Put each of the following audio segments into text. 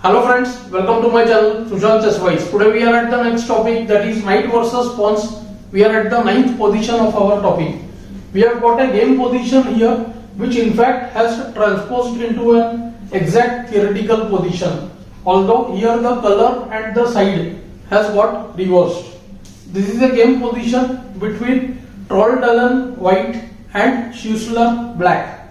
Hello friends, welcome to my channel Sushant. Today we are at the next topic, that is knight versus pawns. We are at the 9th position of our topic. We have got a game position here which in fact has transposed into an exact theoretical position, although here the color and the side has got reversed. This is a game position between Trolldalen white and Schussler black,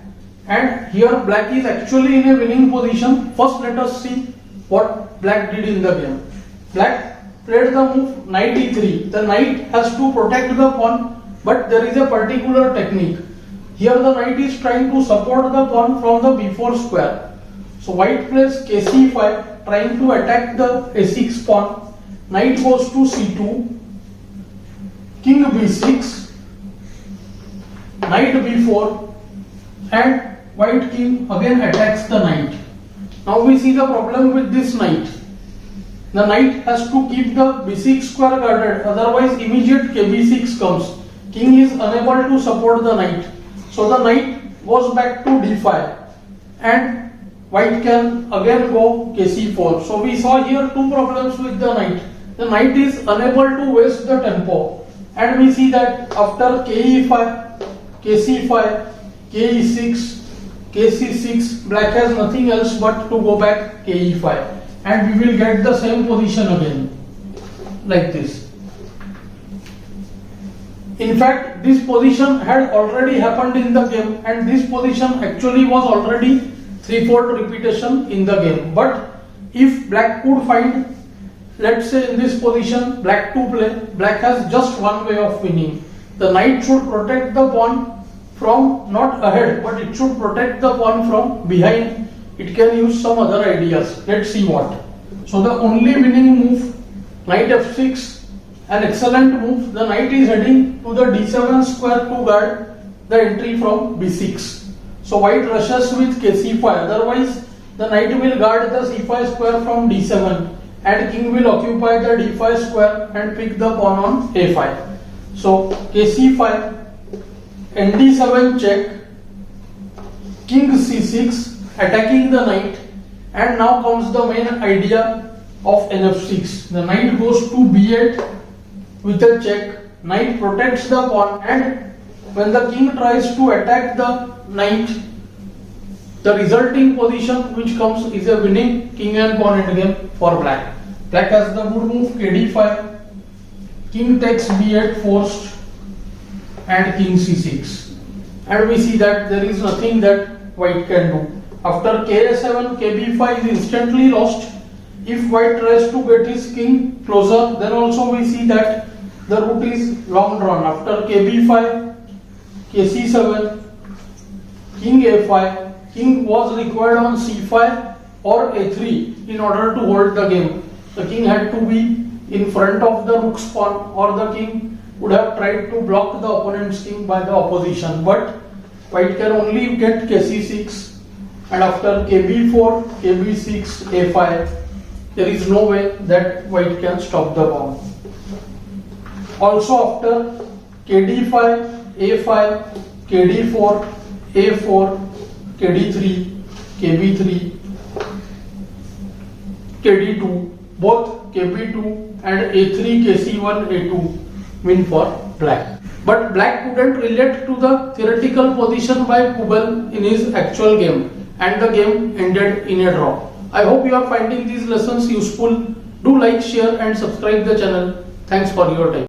and here black is actually in a winning position. First let us see what black did in the game. Black played the move knight e3. The knight has to protect the pawn, but there is a particular technique. Here the knight is trying to support the pawn from the b4 square. So white plays kc5, trying to attack the a6 pawn. Knight goes to c2, king b6, knight b4, and white king again attacks the knight. Now we see the problem with this knight. The knight has to keep the b6 square guarded, otherwise immediate kb6 comes. King is unable to support the knight. So the knight goes back to d5 and white can again go kc4. So we saw here two problems with the knight. The knight is unable to waste the tempo, and we see that after ke5, kc5, ke6, kc6, black has nothing else but to go back ke5, and we will get the same position again like this. In fact, this position had already happened in the game, and this position actually was already threefold repetition in the game. But if black could find, let's say in this position, black to play, black has just one way of winning. The knight should protect the pawn from not ahead, but it should protect the pawn from behind. It can use some other ideas. Let's see what. So the only winning move, knight f6, an excellent move. The knight is heading to the d7 square to guard the entry from b6. So white rushes with kc5, otherwise the knight will guard the c5 square from d7, and king will occupy the d5 square and pick the pawn on a5. So kc5, nd7 check, king c6, attacking the knight, and now comes the main idea of nf6. The knight goes to b8 with a check, knight protects the pawn, and when the king tries to attack the knight, the resulting position which comes is a winning king and pawn endgame for black. Black has the good move kd5, king takes b8 forced, and king c6, and we see that there is nothing that white can do. After ka7, kb5 is instantly lost. If white tries to get his king closer, then also we see that the route is long drawn. After kb5, kc7, king a5, king was required on c5 or a3 in order to hold the game. The king had to be in front of the rook's pawn, or the king would have tried to block the opponent's king by the opposition, but white can only get kc6, and after kb4, kb6, a5, there is no way that white can stop the pawn. Also after kd5, a5, kd4, a4, kd3, kb3, kd2, both kb2 and a3, kc1, a2 win for black. But black couldn't relate to the theoretical position by Kubell in his actual game, and the game ended in a draw. I hope you are finding these lessons useful. Do like, share and subscribe the channel. Thanks for your time.